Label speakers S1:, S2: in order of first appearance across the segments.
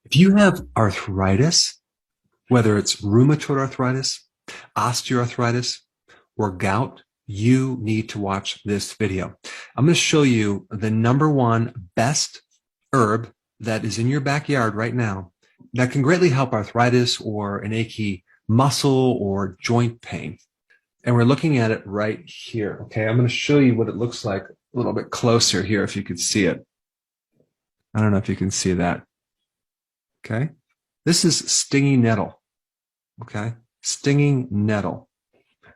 S1: If you have arthritis, whether it's rheumatoid arthritis, osteoarthritis, or gout, you need to watch this video. I'm going to show you the number one best herb that is in your backyard right now that can greatly help arthritis or an achy muscle or joint pain. And we're looking at it right here. Okay, I'm going to show you what it looks like a little bit closer here if you could see it. I don't know if you can see that. Okay, this is stinging nettle. Okay, stinging nettle.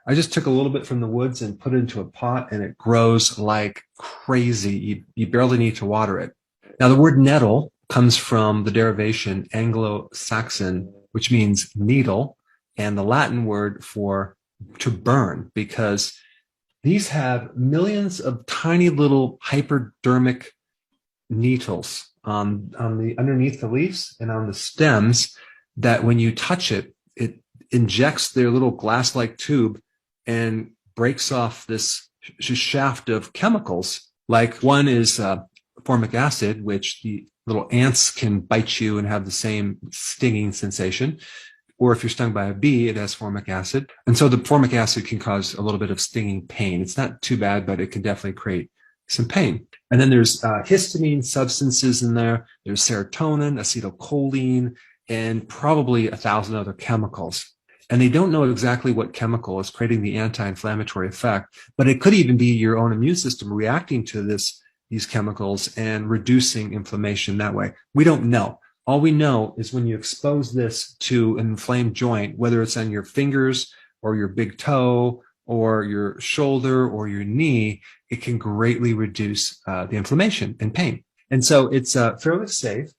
S1: I just took a little bit from the woods and put it into a pot, and it grows like crazy. You barely need to water it. Now, the word nettle comes from the derivation Anglo-Saxon, which means needle, and the Latin word for to burn, because these have millions of tiny little hypodermic needles on the underneath the leaves and on the stems that when you touch it, it injects their little glass-like tube and breaks off this shaft of chemicals. Like one is formic acid, which the little ants can bite you and have the same stinging sensation. Or if you're stung by a bee, it has formic acid. And so the formic acid can cause a little bit of stinging pain. It's not too bad, but it can definitely create some pain. And then there's histamine substances in there. There's serotonin, acetylcholine, and probably 1,000 other chemicals. And they don't know exactly what chemical is creating the anti-inflammatory effect, but it could even be your own immune system reacting to these chemicals and reducing inflammation that way. We don't know. All we know is when you expose this to an inflamed joint, whether it's on your fingers or your big toe or your shoulder or your knee, it can greatly reduce the inflammation and pain. And so it's fairly safe.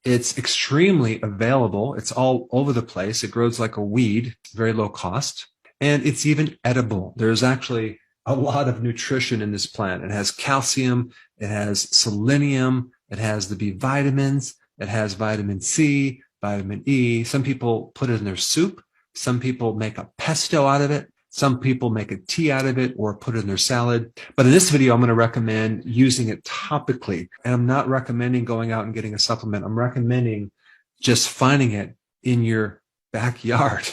S1: It's extremely available. It's all over the place. It grows like a weed, very low cost, and it's even edible. There's actually a lot of nutrition in this plant. It has calcium, it has selenium, it has the B vitamins, it has vitamin C, vitamin E. Some people put it in their soup. Some people make a pesto out of it. Some people make a tea out of it or put it in their salad. But in this video, I'm going to recommend using it topically. And I'm not recommending going out and getting a supplement. I'm recommending just finding it in your backyard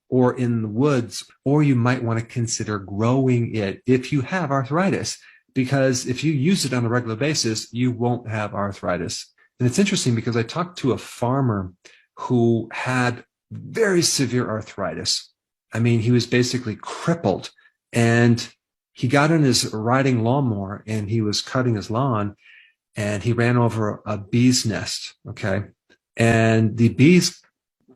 S1: or in the woods, or you might want to consider growing it if you have arthritis, because if you use it on a regular basis, you won't have arthritis. And it's interesting because I talked to a farmer who had very severe arthritis. I mean, he was basically crippled, and he got on his riding lawnmower and he was cutting his lawn and he ran over a bee's nest. Okay. And the bees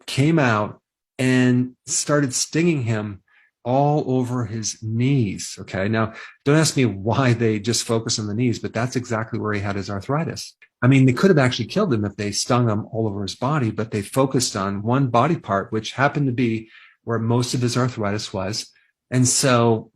S1: came out and started stinging him all over his knees. Okay. Now, don't ask me why they just focus on the knees, but that's exactly where he had his arthritis. I mean, they could have actually killed him if they stung him all over his body, but they focused on one body part, which happened to be where most of his arthritis was. And so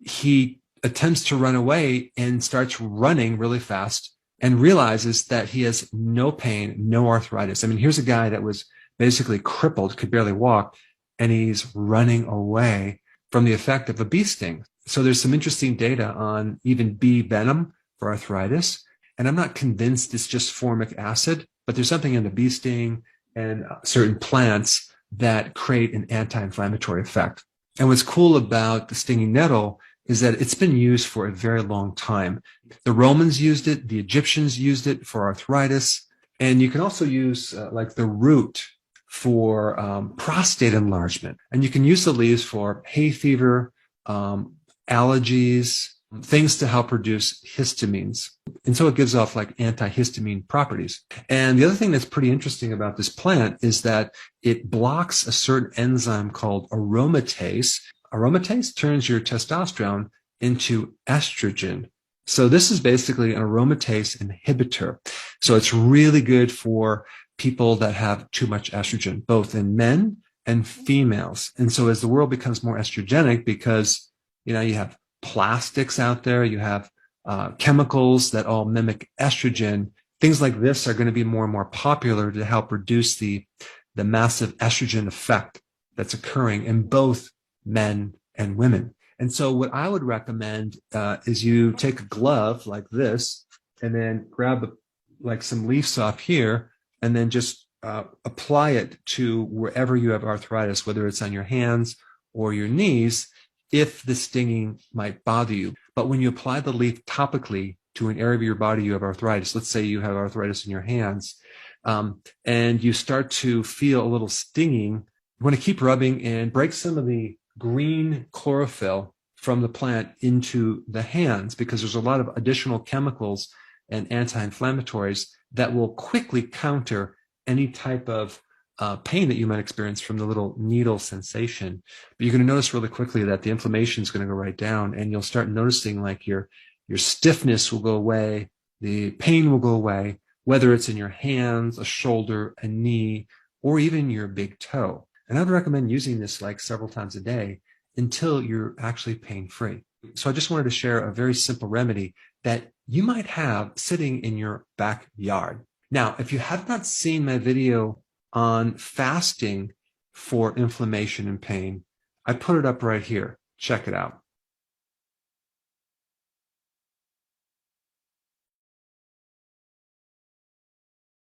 S1: he attempts to run away and starts running really fast and realizes that he has no pain, no arthritis. I mean, here's a guy that was basically crippled, could barely walk, and he's running away from the effect of a bee sting. So there's some interesting data on even bee venom for arthritis. And I'm not convinced it's just formic acid, but there's something in the bee sting and certain plants that create an anti-inflammatory effect. And what's cool about the stinging nettle is that it's been used for a very long time. The Romans used it, the Egyptians used it for arthritis, and you can also use like the root for prostate enlargement. And you can use the leaves for hay fever, allergies, things to help reduce histamines. And so it gives off like antihistamine properties. And the other thing that's pretty interesting about this plant is that it blocks a certain enzyme called aromatase. Aromatase turns your testosterone into estrogen. So this is basically an aromatase inhibitor. So it's really good for people that have too much estrogen, both in men and females. And so as the world becomes more estrogenic, because, you know, you have plastics out there, you have chemicals that all mimic estrogen, things like this are going to be more and more popular to help reduce the massive estrogen effect that's occurring in both men and women. And so what I would recommend is you take a glove like this and then grab like some leaves off here and then just apply it to wherever you have arthritis, whether it's on your hands or your knees, if the stinging might bother you. But when you apply the leaf topically to an area of your body you have arthritis, let's say you have arthritis in your hands, and you start to feel a little stinging, you want to keep rubbing and break some of the green chlorophyll from the plant into the hands, because there's a lot of additional chemicals and anti-inflammatories that will quickly counter any type of pain that you might experience from the little needle sensation. But you're going to notice really quickly that the inflammation is going to go right down, and you'll start noticing like your stiffness will go away, the pain will go away, whether it's in your hands, a shoulder, a knee, or even your big toe. And I would recommend using this like several times a day until you're actually pain-free. So I just wanted to share a very simple remedy that you might have sitting in your backyard. Now, if you have not seen my video on fasting for inflammation and pain, I put it up right here. Check it out.